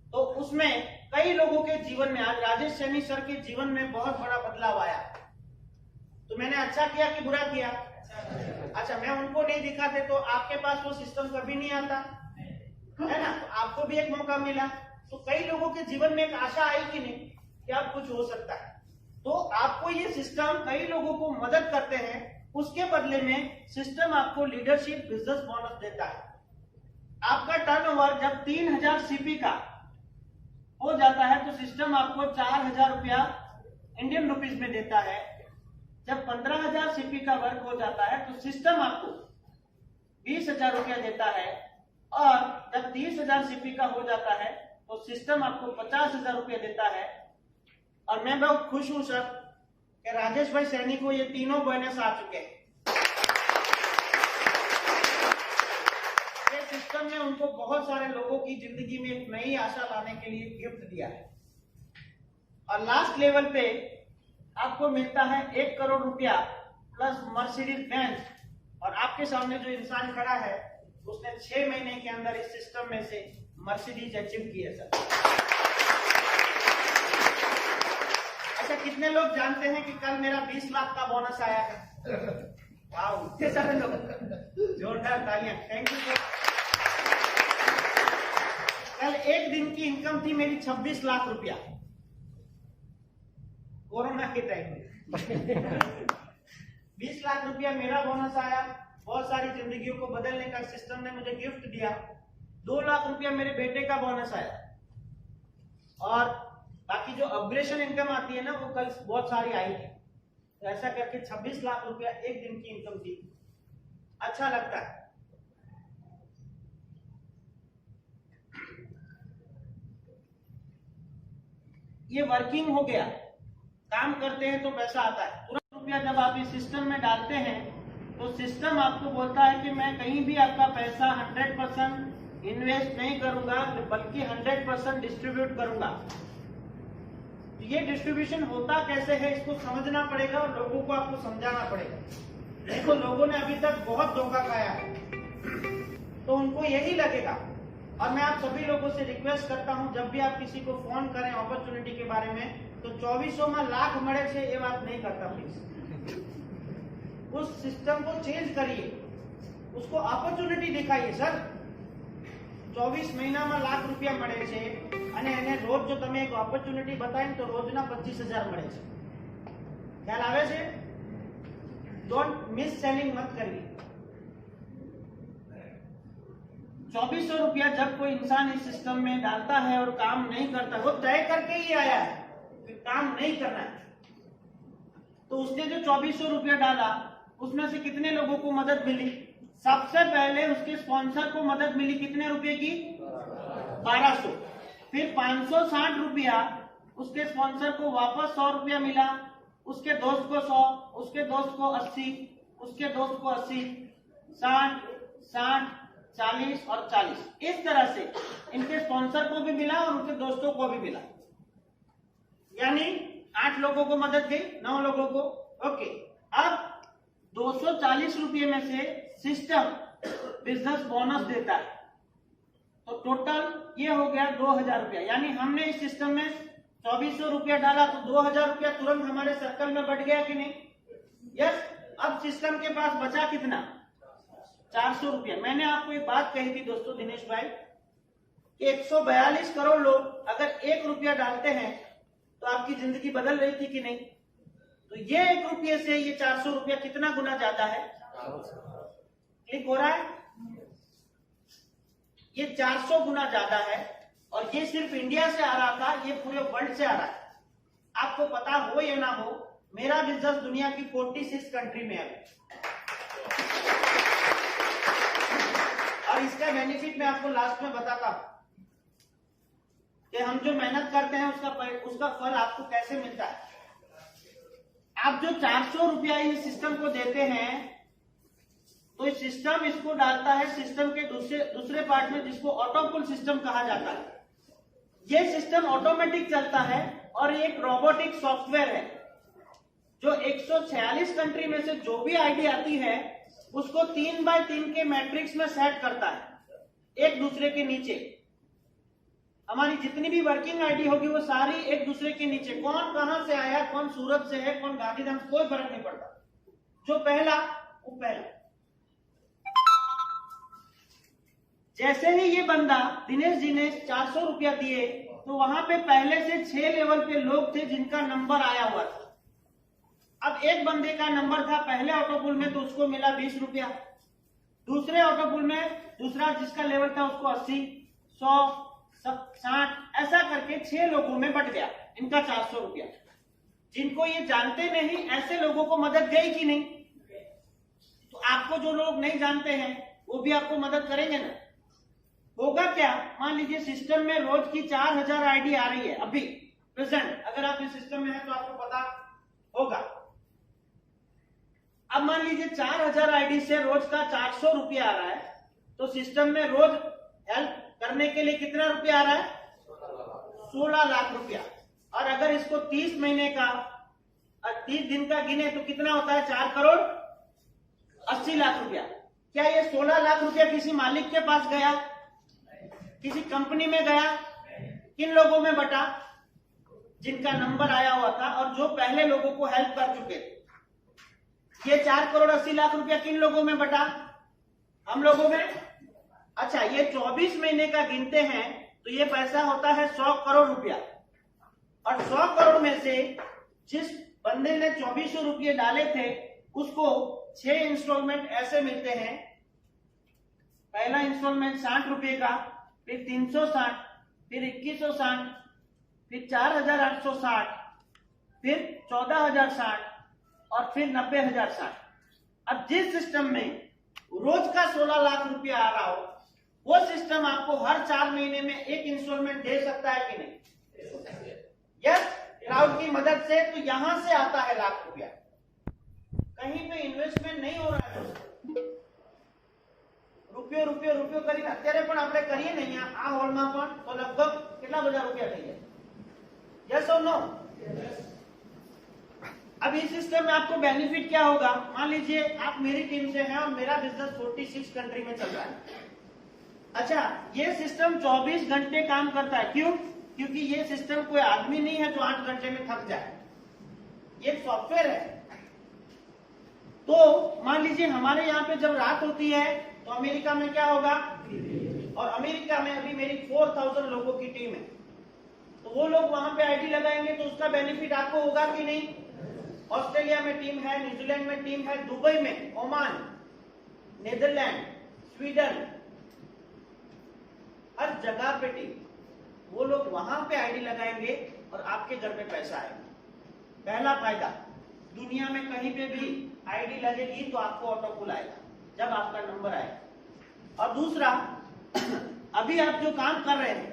तो उसमें कई लोगों के जीवन में, आज राजेश सैनी सर के जीवन में बहुत बड़ा बदलाव आया। तो मैंने अच्छा किया कि बुरा किया? अच्छा, मैं उनको नहीं दिखाते तो आपके पास वो सिस्टम कभी नहीं आता है ना। तो आपको भी एक मौका मिला, तो कई लोगों के जीवन में एक आशा आई कि नहीं कि अब कुछ हो सकता है। तो आपको ये सिस्टम कई लोगों को मदद करते हैं, उसके बदले में सिस्टम आपको लीडरशिप बिजनेस बोनस देता है। आपका टर्नओवर जब 3000 सीपी का हो जाता है तो सिस्टम आपको 4000 रुपया इंडियन रुपीज में देता है। जब 15,000 सीपी का वर्क हो जाता है तो सिस्टम आपको 20,000 रुपया देता है। और जब 30,000 सीपी का हो जाता है तो सिस्टम आपको 50,000 रुपये देता है। और मैं बहुत खुश हूं सर कि राजेश भाई सैनी को ये तीनों बोनस आ चुके हैं। ये सिस्टम ने उनको बहुत सारे लोगों की जिंदगी में एक नई आशा लाने के लिए गिफ्ट दिया है। और लास्ट लेवल पे आपको मिलता है 1 करोड़ रुपया प्लस मर्सिडीज बेंज। और आपके सामने जो इंसान खड़ा है उसने 6 महीने के अंदर इस सिस्टम में से मर्सिडीज अचीव की है सर। अच्छा, कितने लोग जानते हैं कि कल मेरा 20 लाख का बोनस आया है? वाह, इतने सारे लोग, जोरदार तालियां, थैंक यू सर। कल एक दिन की इनकम थी मेरी 26 लाख रुपया, कोरोना के टाइम में। 20 लाख रुपया मेरा बोनस आया। बहुत सारी जिंदगियों को बदलने का सिस्टम ने मुझे गिफ्ट दिया। 2 लाख रुपया मेरे बेटे का बोनस आया। और बाकी जो अपग्रेशन इनकम आती है ना, वो कल बहुत सारी आई थी। तो ऐसा करके 26 लाख रुपया एक दिन की इनकम थी। अच्छा लगता है। ये वर्किंग हो गया, काम करते हैं तो पैसा आता है। तुरंत रुपया जब आप इस सिस्टम में डालते हैं तो सिस्टम आपको बोलता है कि मैं कहीं भी आपका पैसा 100% इन्वेस्ट नहीं करूंगा, बल्कि 100% डिस्ट्रीब्यूट करूंगा। तो ये डिस्ट्रीब्यूशन होता कैसे है, इसको समझना पड़ेगा और लोगों को आपको समझाना पड़ेगा। देखो, लोगों ने अभी तक बहुत धोखा खाया है, तो उनको यही लगेगा। और मैं आप सभी लोगों से रिक्वेस्ट करता हूं, जब भी आप किसी को फोन करें अपॉर्चुनिटी के बारे में, तो 2400 में लाख मड़े से ये बात नहीं करता प्लीज। उस सिस्टम को चेंज करिए, उसको अपॉर्चुनिटी दिखाइए। सर 24 महीना में लाख रुपया मळे छे અને એને રોજ જો તમે એક ઓપોર્ચ્યુનિટી બતાવીને તો રોજના 25,000 મળે છે। ખ્યાલ આવે છે? ડોન્ટ મિસ સેલિંગ मत करिए। 2400 रुपया जब कोई इंसान इस सिस्टम में डालता है और काम नहीं करता, वो तय करके ही आया है कि काम नहीं करना है, तो उसने जो 2400 रुपया डाला उसमें से कितने लोगों को मदद मिली? सबसे पहले उसके स्पॉन्सर को मदद मिली कितने रुपए की? 1200। फिर 560 रुपया उसके स्पॉन्सर को वापस 100 रुपया मिला, उसके दोस्त को 100, उसके दोस्त को 80, उसके दोस्त को 80, 60, 60, 40 और 40। इस तरह से इनके स्पॉन्सर को भी मिला और उनके दोस्तों को भी मिला। यानी 8 लोगों को मदद गई, 9 लोगों को। ओके, अब 240 रुपये में से सिस्टम बिजनेस बोनस देता है, तो टोटल ये हो गया 2000 रुपया। यानी हमने इस सिस्टम में 2400 रुपया डाला तो 2000 रुपया तुरंत हमारे सर्कल में बढ़ गया कि नहीं? यस। अब सिस्टम के पास बचा कितना? 400 रुपया। मैंने आपको एक बात कही थी दोस्तों, दिनेश भाई, कि 142 करोड़ लोग अगर 1 रुपया डालते हैं तो आपकी जिंदगी बदल रही थी कि नहीं? तो ये 1 रुपये से ये 400 रुपया कितना गुना ज्यादा है? क्लिक हो रहा है? ये 400 गुना ज्यादा है। और ये सिर्फ इंडिया से आ रहा था, ये पूरे वर्ल्ड से आ रहा है। आपको पता हो या ना हो, मेरा बिजनेस दुनिया की 46 कंट्री में है। और इसका बेनिफिट मैं आपको लास्ट में बताता हूं कि हम जो मेहनत करते हैं उसका फल आपको कैसे मिलता है। आप जो 400 रुपया इस सिस्टम को देते हैं, तो इस सिस्टम इसको डालता है सिस्टम के दूसरे पार्ट में, जिसको ऑटो पुल सिस्टम कहा जाता है। ये सिस्टम ऑटोमेटिक चलता है और एक रोबोटिक सॉफ्टवेयर है जो 146 कंट्री में से जो भी आईडी आती है उसको 3x3 के मैट्रिक्स में सेट करता है, एक दूसरे के नीचे। हमारी जितनी भी वर्किंग आईडी होगी वो सारी एक दूसरे के नीचे। कौन कहां से आया, कौन सूरत से है, कौन गांधीधाम, कोई फर्क नहीं पड़ता। जो पहला वो पहला। जैसे ही ये बंदा दिनेश जी ने 400 रुपया दिए, तो वहां पे पहले से 6 लेवल पे लोग थे जिनका नंबर आया हुआ था। अब एक बंदे का नंबर था पहले ऑटोपुल में, तो उसको मिला 20 रुपया। दूसरे ऑटोपुल में दूसरा जिसका लेवल था उसको 80, 100, 60, ऐसा करके 6 लोगों में बट गया इनका 400 रुपया। जिनको ये जानते नहीं, ऐसे लोगों को मदद गई कि नहीं? तो आपको जो लोग नहीं जानते हैं वो भी आपको मदद करेंगे ना। होगा क्या, मान लीजिए सिस्टम में रोज की 4000 आईडी आ रही है अभी प्रेजेंट, अगर आप इस सिस्टम में है तो आपको पता होगा। अब मान लीजिए 4000 आईडी से रोज का 400 रुपया आ रहा है, तो सिस्टम में रोज हेल्प करने के लिए कितना रुपया आ रहा है, 16 लाख रुपया। और अगर इसको 30 महीने का 30 दिन का गिने तो कितना होता है, 4 करोड़ 80 लाख रुपया। क्या ये 16 लाख रुपया किसी मालिक के पास गया, किसी कंपनी में गया, किन लोगों में बटा, जिनका नंबर आया हुआ था और जो पहले लोगों को हेल्प कर चुके थे। ये 4 करोड़ 80 लाख रुपया किन लोगों में बटा, हम लोगों में। अच्छा, ये 24 महीने का गिनते हैं तो ये पैसा होता है 100 करोड़ रुपया। और 100 करोड़ में से जिस बंदे ने 2400 रुपये डाले थे उसको 6 इंस्टॉलमेंट ऐसे मिलते हैं। पहला इंस्टॉलमेंट 60 रुपये का, फिर 360, फिर 2160, फिर 4860, फिर 14060 और फिर 90060। अब जिस सिस्टम में रोज का 16 लाख रुपया आ रहा हो, वो सिस्टम आपको हर 4 महीने में एक इंस्टॉलमेंट दे सकता है कि नहीं? यस, क्लाउड की मदद से। तो यहां से आता है लाख रुपया, कहीं पे इन्वेस्टमेंट नहीं हो रहा है। રૂપિયો રૂપિયો રૂપિયો કરીને અત્યારે પણ આપણે કરીએ ને અહીંયા આ હોલમાં પણ, તો લગભગ કેટલા બધા રૂપિયા થઈ જાય? यस और नो? अब इस सिस्टम में आपको बेनिफिट क्या होगा, मान लीजिए आप मेरी टीम से हैं और मेरा बिजनेस 46 कंट्री में चल रहा है। अच्छा, ये सिस्टम 24 घंटे काम करता है। क्यों? क्योंकि ये सिस्टम कोई आदमी नहीं है जो 8 घंटे में थक जाए, ये सॉफ्टवेयर है। तो मान लीजिए हमारे यहाँ पे जब रात होती है तो अमेरिका में क्या होगा, और अमेरिका में अभी मेरी 4000 लोगों की टीम है, तो वो लोग वहां पे आईडी लगाएंगे तो उसका बेनिफिट आपको होगा कि नहीं? ऑस्ट्रेलिया में टीम है, न्यूजीलैंड में टीम है, दुबई में, ओमान, नेदरलैंड, स्वीडन, हर जगह पे टीम, वो लोग वहां पे आईडी लगाएंगे और आपके घर पे पैसा आएगा। पहला फायदा, दुनिया में कहीं पे भी आईडी लगेगी तो आपको ऑटो पुल आएगा जब आपका नंबर आए। और दूसरा, अभी आप जो काम कर रहे हैं,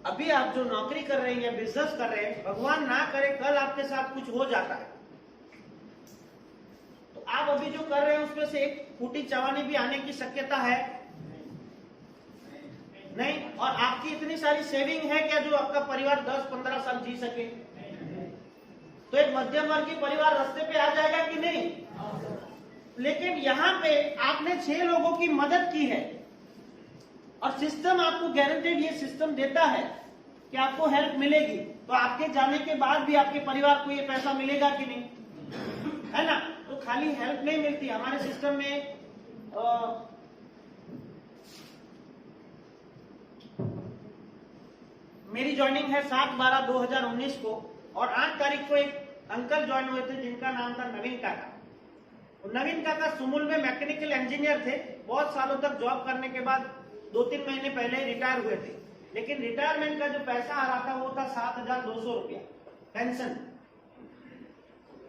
अभी आप जो नौकरी कर रहे हैं या बिजनेस कर रहे हैं, भगवान ना करे कल आपके साथ कुछ हो जाता है, तो आप अभी जो कर रहे हैं उसमें से एक फूटी चवानी भी आने की शक्यता है नहीं। और आपकी इतनी सारी सेविंग है क्या जो आपका परिवार 10-15 साल जी सके? तो एक मध्यम वर्गीय परिवार रास्ते पे आ जाएगा कि नहीं? लेकिन यहाँ पे आपने 6 लोगों की मदद की है और सिस्टम आपको गारंटेड ये सिस्टम देता है कि आपको हेल्प मिलेगी, तो आपके जाने के बाद भी आपके परिवार को ये पैसा मिलेगा कि नहीं? है ना? तो खाली हेल्प नहीं मिलती। हमारे सिस्टम में मेरी ज्वाइनिंग है 7/12/2019 को, और 8 तारीख को एक अंकल ज्वाइन हुए थे जिनका नाम था नवीन काका। नवीन काका सुमुल में मैकेनिकल इंजीनियर थे। बहुत सालों तक जॉब करने के बाद 2-3 महीने पहले रिटायर हुए थे, लेकिन रिटायरमेंट का जो पैसा आ रहा था वो था 7200 रुपया पेंशन।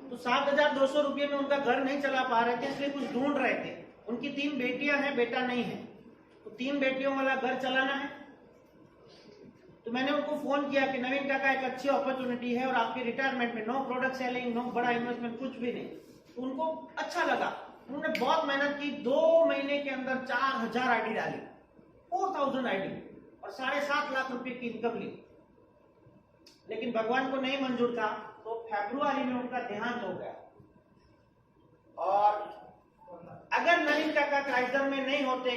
तो 7200 रुपये में उनका घर नहीं चला पा रहे थे, इसलिए कुछ ढूंढ रहे थे। उनकी 3 बेटियां हैं, बेटा नहीं है, तो 3 बेटियों वाला घर चलाना है। तो मैंने उनको फोन किया कि नवीन काका एक अच्छी अपॉर्चुनिटी है और आपके रिटायरमेंट में नो प्रोडक्ट सेलिंग, नो बड़ा इन्वेस्टमेंट, कुछ भी नहीं। तो उनको अच्छा लगा, उन्होंने बहुत मेहनत की, 2 महीने के अंदर 4000 आईडी डाली, 4000 आईडी, और 7.5 लाख रुपए की इनकम ली। लेकिन भगवान को नहीं मंजूर था, तो फरवरी में उनका देहांत हो गया। और अगर नवीन काका क्राइसलर में नहीं होते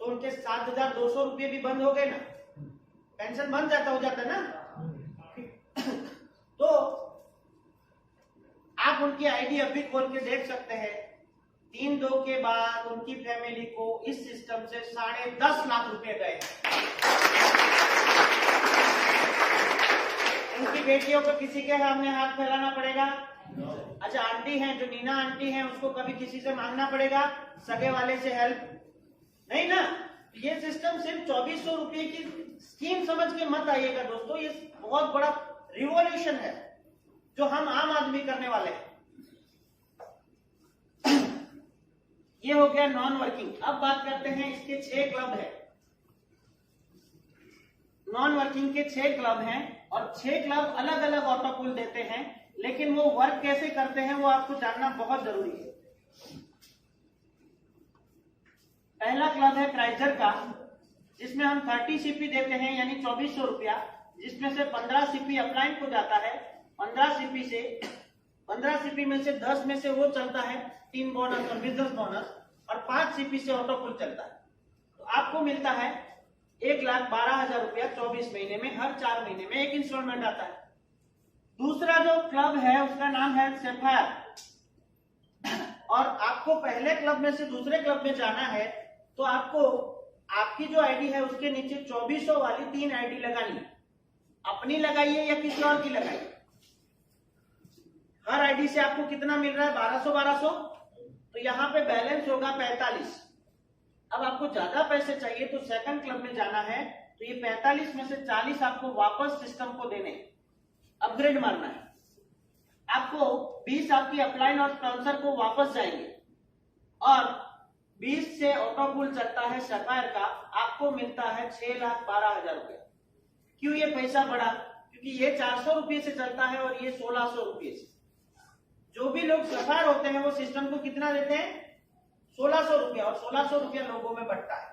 तो उनके 7200 रुपये भी बंद हो गए ना, पेंशन बंद जाता हो जाता ना। तो आप उनकी आईडी अभी खोल के देख सकते हैं। 3-2 के बाद उनकी फैमिली को इस सिस्टम से 10.5 लाख रुपए गए। उनकी बेटियों को किसी के सामने हाथ फैलाना पड़ेगा? अच्छा, आंटी हैं जो नीना आंटी हैं, उसको कभी किसी से मांगना पड़ेगा, सगे वाले से हेल्प नहीं ना। ये सिस्टम सिर्फ 2400 रुपये की स्कीम समझ के मत आइएगा दोस्तों, ये बहुत बड़ा रिवॉल्यूशन है जो हम आम आदमी करने वाले हैं। ये हो गया नॉन वर्किंग। अब बात करते हैं इसके 6 क्लब है। नॉन वर्किंग के 6 क्लब हैं और 6 क्लब अलग अलग ऑटो पूल देते हैं, लेकिन वो वर्क कैसे करते हैं वो आपको जानना बहुत जरूरी है। पहला क्लब है क्राइजर का, जिसमें हम 30 सीपी देते हैं यानी 2400 रुपया, जिसमें से 15 सीपी अपलाइन को जाता है। 15 सीपी में से 10 में से वो चलता है 3 बोनस और बिजनेस बोनस, और 5 सीपी से ऑटो पूल चलता है। तो आपको मिलता है 1,12,000 रुपया 24 महीने में, हर 4 महीने में एक इंस्टॉलमेंट आता है। दूसरा जो क्लब है उसका नाम है सैफायर, और आपको पहले क्लब में से दूसरे क्लब में जाना है तो आपको आपकी जो आईडी है उसके नीचे 2400 वाली 3 आईडी लगानी है। अपनी लगाइए या किसी और की लगाइए। हर आईडी से आपको कितना मिल रहा है? 1200। तो यहाँ पे बैलेंस होगा 45। अब आपको ज्यादा पैसे चाहिए तो सेकंड क्लब में जाना है, तो ये 45 में से 40 आपको वापस सिस्टम को देने, अपग्रेड मारना है। आपको 20 आपकी अपलाइन और स्पॉन्सर को वापस जाएंगे, और 20 से ऑटो पूल चलता है सफायर का, आपको मिलता है 6,12,000 रुपए। क्यों ये पैसा बढ़ा? क्योंकि ये 400 रुपये से चलता है और ये 1600 रुपये से। जो भी लोग सफायर होते हैं वो सिस्टम को कितना देते हैं? 1600 रुपया, और 1600 रुपया लोगों में बढ़ता है।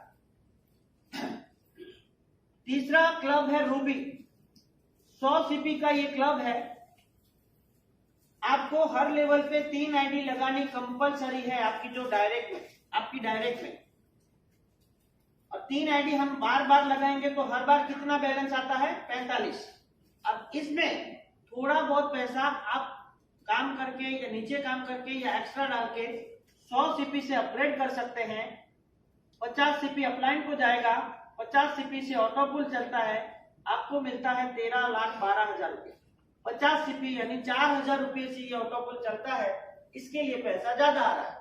तीसरा क्लब है रूबी, 100 सीपी का ये क्लब है। आपको हर लेवल पे 3 आईडी लगानी कंपलसरी है, आपकी डायरेक्ट में, और 3 आईडी हम बार बार लगाएंगे तो हर बार कितना बैलेंस आता है? 45। अब इसमें थोड़ा बहुत पैसा आप काम करके या नीचे काम करके या एक्स्ट्रा डाल के 100 सीपी से अपग्रेड कर सकते हैं। 50 सीपी अपलाइन को जाएगा, 50 सीपी से ऑटो पूल चलता है, आपको मिलता है 13,12,000 रुपये। 50 सीपी यानी 4,000 रुपये से ये ऑटो पूल चलता है, इसके लिए पैसा ज्यादा आ रहा है।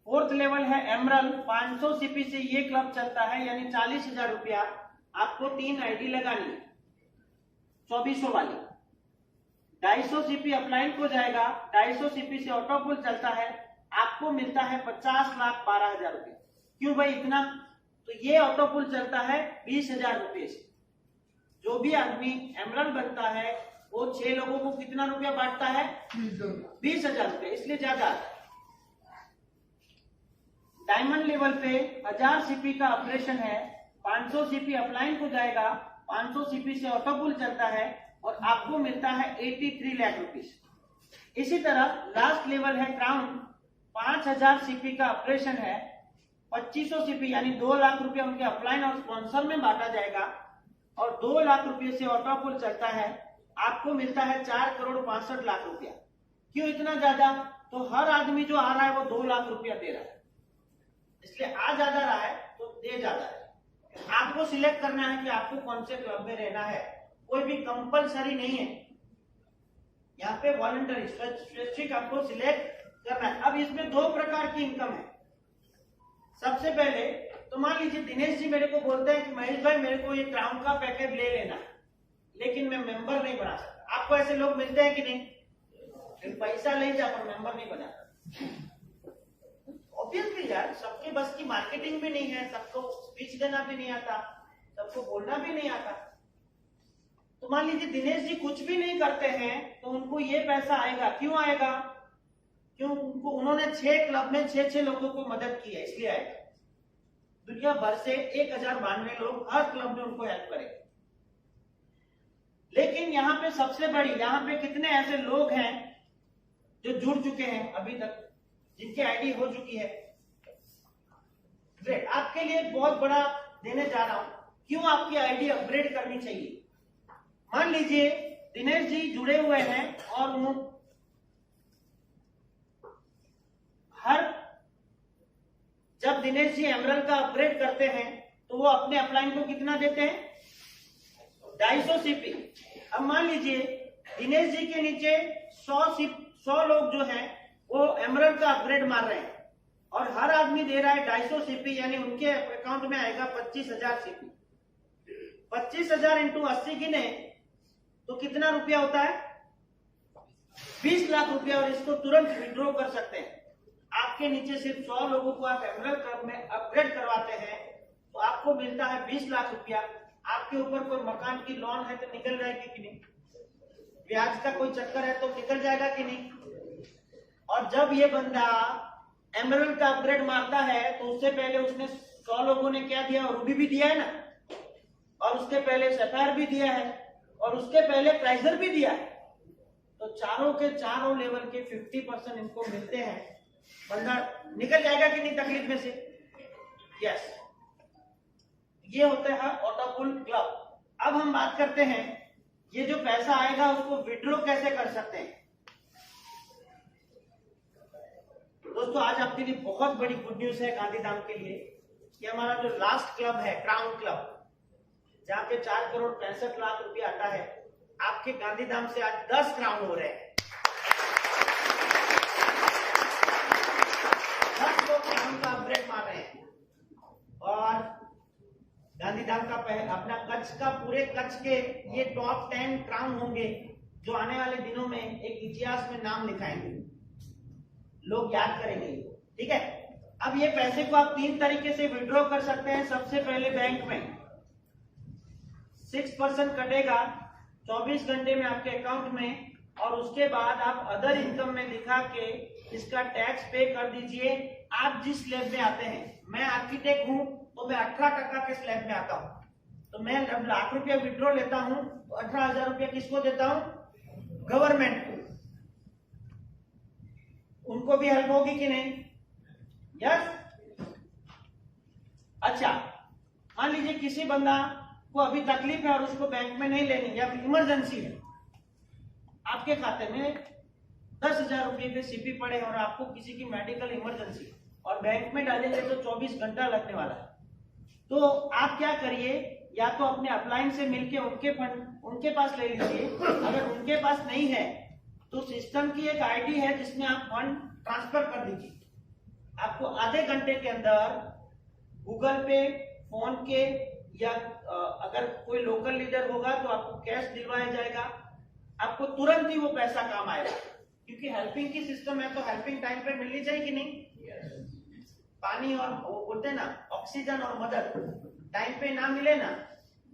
फोर्थ लेवल है एमरल्ड, 500 सीपी से ये क्लब चलता है यानी 40,000 रुपया आपको 3 आईडी लगानी है 2400 वाली। 250 सीपी अपलाइन को जाएगा, 250 सीपी से ऑटो पूल चलता है, आपको मिलता है 50,12,000 रुपये। क्यों भाई इतना? तो ये ऑटो पूल चलता है 20,000 रुपये से। जो भी आदमी एमरल्ड बनता है वो 6 लोगों को कितना रुपया बांटता है? 20,000 रुपये, इसलिए ज्यादा। डायमंड लेवल पे 1000 सीपी का ऑपरेशन है, 500 सीपी अपलाइन को जाएगा, 500 सीपी से ऑटो पूल चलता है, और आपको मिलता है 83 लाख रुपीस। इसी तरह लास्ट लेवल है क्राउन, 5000 सीपी का ऑपरेशन है, 2500 सीपी यानी 2 लाख रुपया उनके अपलाइन और स्पॉन्सर में बांटा जाएगा, और 2 लाख रुपये से ऑटो पूल चलता है, आपको मिलता है 4,65,00,000 रुपया। क्यों इतना ज्यादा? तो हर आदमी जो आ रहा है वो 2 लाख रुपया दे रहा है, इसलिए आ ज्यादा रहा है तो दे ज्यादा है। आपको सिलेक्ट करना है कि आपको कौन से क्लब में रहना है, कोई भी कंपलसरी नहीं है, यहाँ पे वॉलंटरी स्वैच्छिक आपको सिलेक्ट करना है। अब इसमें 2 प्रकार की इनकम है। सबसे पहले तो मान लीजिए दिनेश जी मेरे को बोलते हैं कि महेश भाई मेरे को ये क्राउन का पैकेज ले लेना है, लेकिन मैं मेंबर नहीं बना सकता। आपको ऐसे लोग मिलते हैं कि नहीं? पैसा ले जा पर मेंबर नहीं बना सकता। ऑब्वियसली यार, सबके बस की मार्केटिंग भी नहीं है, सबको स्पीच देना भी नहीं आता, सबको बोलना भी नहीं आता। तो मान लीजिए दिनेश जी कुछ भी नहीं करते हैं तो उनको ये पैसा आएगा। क्यों आएगा? क्यों? उन्होंने 6 क्लब में 6 लोगों को मदद की है, इसलिए आएगा। दुनिया भर से 1092 लोग हर क्लब में उनको हेल्प करेंगे। लेकिन यहाँ पे सबसे बड़ी, यहाँ पे कितने ऐसे लोग हैं जो जुड़ चुके हैं अभी तक, जिनकी आईडी हो चुकी है? ग्रेट। आपके लिए बहुत बड़ा देने जा रहा हूं, क्यों आपकी आईडी अपग्रेड करनी चाहिए। मान लीजिए दिनेश जी जुड़े हुए हैं और जब दिनेश जी एमरल्ड का अपग्रेड करते हैं तो वो अपने अपलाइन को कितना देते हैं? 250 सीपी। अब मान लीजिए दिनेश जी के नीचे 100 लोग जो हैं वो एमरल्ड का अपग्रेड मार रहे हैं, और हर आदमी दे रहा है 250 सीपी, यानी उनके अकाउंट में आएगा 25,000 सीपी। 25,000 इंटू 80 गिने तो कितना रुपया होता है? 20 लाख रुपया और इसको तुरंत विड्रॉ कर सकते हैं। आपके नीचे सिर्फ 100 लोगों को आप एमरल्ड क्लब में अपग्रेड करवाते हैं तो आपको मिलता है 20 लाख रुपया। आपके ऊपर कोई मकान की लोन है तो निकल जाएगी कि नहीं, ब्याज का कोई चक्कर है तो निकल जाएगा कि नहीं। और जब ये बंदा एमरल्ड का अपग्रेड मारता है तो उससे पहले उसने 100 लोगों ने क्या दिया, रूबी भी दिया है ना, और उसके पहले सफायर भी दिया है और उसके पहले प्राइजर भी दिया है। तो चारों के चारों लेवल के 50% इनको मिलते हैं। बंदा निकल जाएगा कि नहीं तकलीफ में से? यस, ये होता है ऑटोपुल क्लब। अब हम बात करते हैं ये जो पैसा आएगा उसको विड्रॉ कैसे कर सकते हैं। दोस्तों आज आपके लिए बहुत बड़ी गुड न्यूज है गांधीधाम के लिए कि हमारा जो लास्ट क्लब है क्राउन क्लब, जहां पे 4 करोड़ 65 लाख रुपया आता है, आपके गांधीधाम से आज 10 क्राउन हो रहे हैं। 10 लोग क्राउन का अपग्रेड मार रहे हैं और गांधीधाम का अपना कच्छ का पूरे कच्छ के ये टॉप 10 क्राउन होंगे जो आने वाले दिनों में एक इतिहास में नाम लिखाएंगे, लोग याद करेंगे। ठीक है, अब ये पैसे को आप 3 तरीके से विड्रॉ कर सकते हैं। सबसे पहले बैंक में 6% कटेगा 24 घंटे में आपके अकाउंट में, और उसके बाद आप अदर इनकम में दिखा के इसका टैक्स पे कर दीजिए। आप जिस स्लैब में आते हैं, मैं आर्किटेक्ट हूं तो मैं 18% के स्लैब में आता हूं, तो मैं जब लाख रुपया विड्रॉ लेता हूं तो 18,000 रुपया किसको देता हूं? गवर्नमेंट को। उनको भी हेल्प होगी कि नहीं? यस। अच्छा, मान लीजिए किसी बंदा को अभी तकलीफ है और उसको बैंक में नहीं लेनी या इमरजेंसी है, आपके खाते में 10,000 रुपये के सीपी पड़े और आपको किसी की मेडिकल इमरजेंसी और बैंक में डालेंगे तो 24 घंटा लगने वाला है, तो आप क्या करिए, या तो अपने अपलाइन से मिलके उनके फंड उनके पास ले लीजिए। अगर उनके पास नहीं है तो सिस्टम की एक आईडी है जिसमें आप फंड ट्रांसफर कर दीजिए। आपको आधे घंटे के अंदर गूगल पे, फोन के, या अगर कोई लोकल लीडर होगा तो आपको कैश दिलवाया जाएगा। आपको तुरंत ही वो पैसा काम आएगा, क्योंकि हेल्पिंग की सिस्टम है तो हेल्पिंग टाइम पे मिलनी चाहिए कि नहीं? पानी और वो बोलते हैं ना ऑक्सीजन और मदद टाइम पे ना मिले ना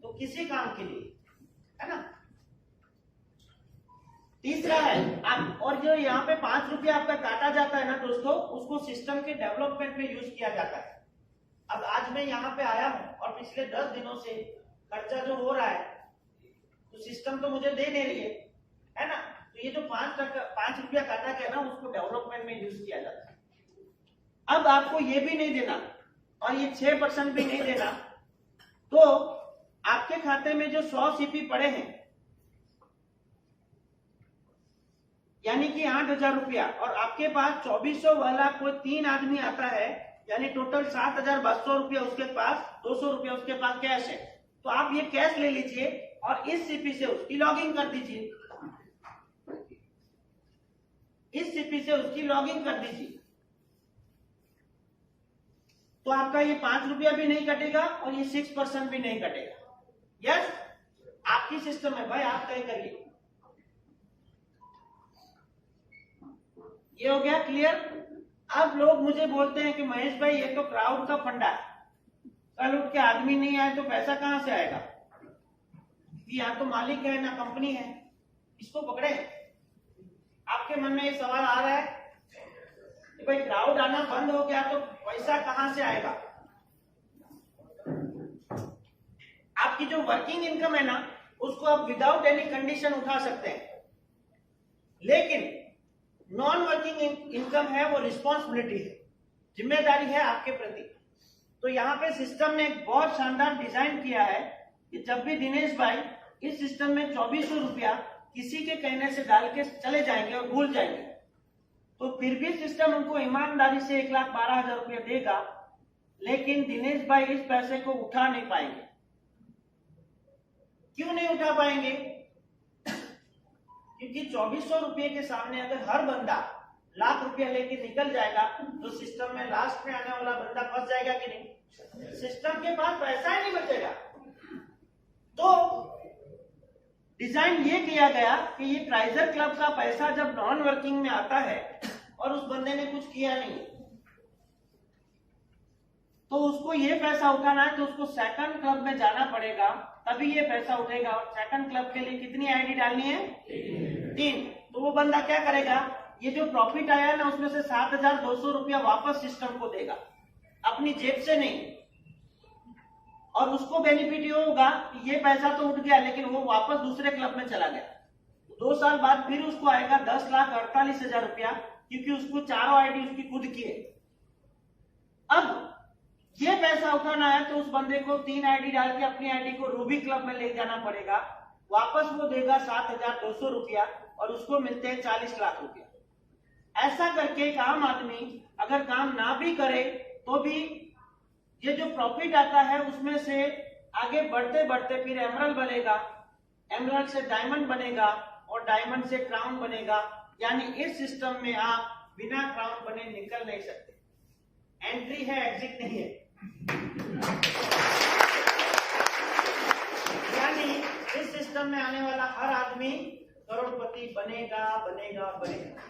तो किसी काम के लिए, है ना। तीसरा है आप, और जो यहाँ पे 5 रुपया आपका काटा जाता है ना दोस्तों, उसको सिस्टम के डेवलपमेंट में यूज किया जाता है। अब आज मैं यहाँ पे आया हूँ और पिछले 10 दिनों से खर्चा जो हो रहा है तो सिस्टम तो मुझे दे नहीं रही है ना, तो ये जो 5 रुपया काटा गया ना उसको डेवलपमेंट में यूज किया जाता है। अब आपको ये भी नहीं देना और ये 6% भी नहीं देना, तो आपके खाते में जो 100 सीपी पड़े हैं, यानी कि 8,000 रुपया, और आपके पास 2400 वाला कोई 3 आदमी आता है, यानी टोटल 7,200 रुपया उसके पास, 200 रुपया उसके पास कैश है, तो आप ये कैश ले लीजिए और इस सीपी से उसकी लॉगिंग कर दीजिए, इस सीपी से उसकी लॉगिंग कर दीजिए, तो आपका ये 5 रुपया भी नहीं कटेगा और ये 6% भी नहीं कटेगा। यस, आपकी सिस्टम है भाई, आप तय करिए। ये हो गया क्लियर। अब लोग मुझे बोलते हैं कि महेश भाई ये तो क्राउड का फंडा है, कल उठ के आदमी नहीं आए तो पैसा कहां से आएगा, यहाँ तो मालिक है ना कंपनी है, इसको पकड़े। आपके मन में ये सवाल आ रहा है कि भाई क्राउड आना बंद हो गया तो पैसा कहां से आएगा। आपकी जो वर्किंग इनकम है ना उसको आप विदाउट एनी कंडीशन उठा सकते हैं, लेकिन नॉन वर्किंग इनकम है वो रिस्पॉन्सिबिलिटी है, जिम्मेदारी है आपके प्रति। तो यहाँ पे सिस्टम ने एक बहुत शानदार डिजाइन किया है कि जब भी दिनेश भाई इस सिस्टम में 2400 रुपया किसी के कहने से डाल के चले जाएंगे और भूल जाएंगे, तो फिर भी सिस्टम उनको ईमानदारी से 1,12,000 रुपया देगा, लेकिन दिनेश भाई इस पैसे को उठा नहीं पाएंगे। क्यों नहीं उठा पाएंगे? क्योंकि 2400 रुपये के सामने अगर हर बंदा लाख रुपया लेके निकल जाएगा तो सिस्टम में लास्ट में आने वाला बंदा फंस जाएगा कि नहीं? सिस्टम के पास पैसा ही नहीं बचेगा। तो डिजाइन ये किया गया कि ये ट्राइजर क्लब का पैसा जब नॉन वर्किंग में आता है और उस बंदे ने कुछ किया नहीं तो उसको ये पैसा उठाना है, तो उसको सेकंड क्लब में जाना पड़ेगा, तभी ये पैसा उठेगा। और सेकंड क्लब के लिए कितनी आईडी डालनी है? 3। तो वो बंदा क्या करेगा, ये जो प्रॉफिट आया ना उसमें से 7,200 रुपया वापस सिस्टम को देगा, अपनी जेब से नहीं। और उसको बेनिफिट ये होगा कि ये पैसा तो उठ गया लेकिन वो वापस दूसरे क्लब में चला गया। 2 साल बाद फिर उसको आएगा 10,48,000 रुपया, क्योंकि उसको चारों आईडी उसकी खुद की है। अब ये पैसा उठाना है तो उस बंदे को 3 आईडी डाल के अपनी आईडी को रूबी क्लब में ले जाना पड़ेगा, वापस वो देगा 7,200 रुपया और उसको मिलते हैं 40 लाख रुपया। ऐसा करके एक आम आदमी अगर काम ना भी करे तो भी ये जो प्रॉफिट आता है उसमें से आगे बढ़ते बढ़ते फिर एमरल्ड बनेगा, एमरल्ड से डायमंड बनेगा और डायमंड से क्राउन बनेगा। यानी इस सिस्टम में आप बिना क्राउन बने निकल नहीं सकते। एंट्री है, एग्जिट नहीं है। यानी इस सिस्टम में आने वाला हर आदमी करोड़पति बनेगा बनेगा बनेगा।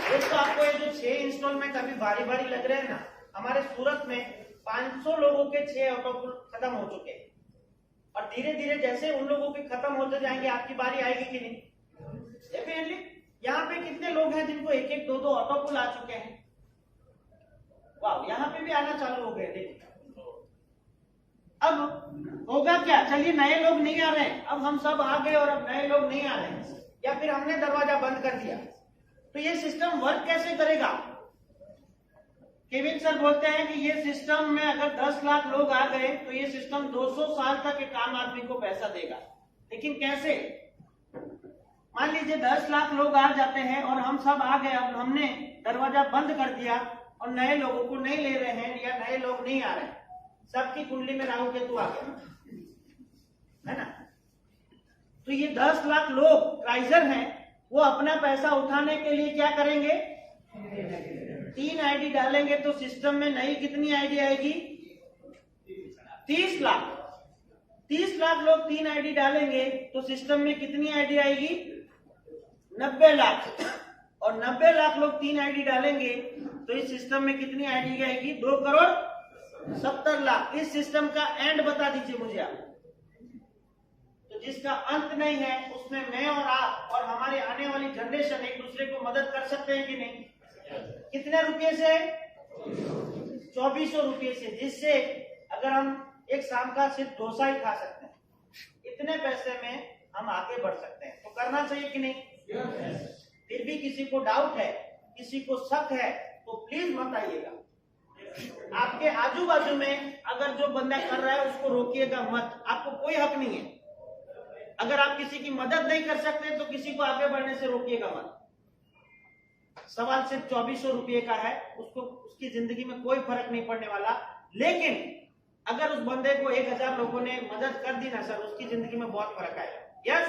दोस्तों आपको ये जो 6 इंस्टॉलमेंट अभी बारी बारी लग रहे हैं ना, हमारे सूरत में 500 लोगों के 6 ऑटोपुल खत्म हो चुके हैं और धीरे धीरे जैसे उन लोगों के खत्म होते जाएंगे आपकी बारी आएगी कि नहीं? डेफिनेटली। यहाँ पे कितने लोग हैं जिनको 1-1, 2-2 ऑटोपुल आ चुके हैं? वाह, यहाँ पे भी आना चालू हो गए। देखिए अब होगा क्या, चलिए नए लोग नहीं आ रहे हैं, अब हम सब आ गए और अब नए लोग नहीं आ रहे हैं, या फिर हमने दरवाजा बंद कर दिया, तो ये सिस्टम वर्क कैसे करेगा? केविन सर बोलते हैं कि ये सिस्टम में अगर 10 लाख लोग आ गए तो ये सिस्टम 200 साल तक एक आम आदमी को पैसा देगा। लेकिन कैसे? मान लीजिए 10 लाख लोग आ जाते हैं और हम सब आ गए, अब हमने दरवाजा बंद कर दिया और नए लोगों को नहीं ले रहे हैं या नए लोग नहीं आ रहे हैं, सबकी कुंडली में राहु केतु आ गया, है ना? तो ये 10 लाख लोग ट्राइजर हैं, वो अपना पैसा उठाने के लिए क्या करेंगे? 3 आईडी डालेंगे तो सिस्टम में नई कितनी आईडी आएगी? 30 लाख। 30 लाख लोग 3 आईडी डालेंगे तो सिस्टम में कितनी आईडी आएगी? 90 लाख। और 90 लाख लोग 3 आईडी डालेंगे तो इस सिस्टम में कितनी आईडी आएगी? 2,70,00,000। इस सिस्टम का एंड बता दीजिए मुझे आप। तो जिसका अंत नहीं है उसमें मैं और आप और हमारे आने वाली जनरेशन एक दूसरे को मदद कर सकते हैं कि नहीं? कितने रुपये से? 2400 रुपये से, जिससे अगर हम एक शाम का सिर्फ डोसा ही खा सकते हैं, इतने पैसे में हम आगे बढ़ सकते हैं। तो करना चाहिए कि नहीं? फिर भी किसी को डाउट है, किसी को शक है तो प्लीज मत आइएगा। आपके आजू बाजू में अगर जो बंदा कर रहा है उसको रोकिएगा मत, आपको कोई हक नहीं है। अगर आप किसी की मदद नहीं कर सकते तो किसी को आगे बढ़ने से रोकिएगा मत। सवाल सिर्फ 2400 रुपये का है, उसको उसकी जिंदगी में कोई फर्क नहीं पड़ने वाला। लेकिन अगर उस बंदे को 1000 लोगों ने मदद कर दी ना सर, उसकी जिंदगी में बहुत फर्क आएगा। यस।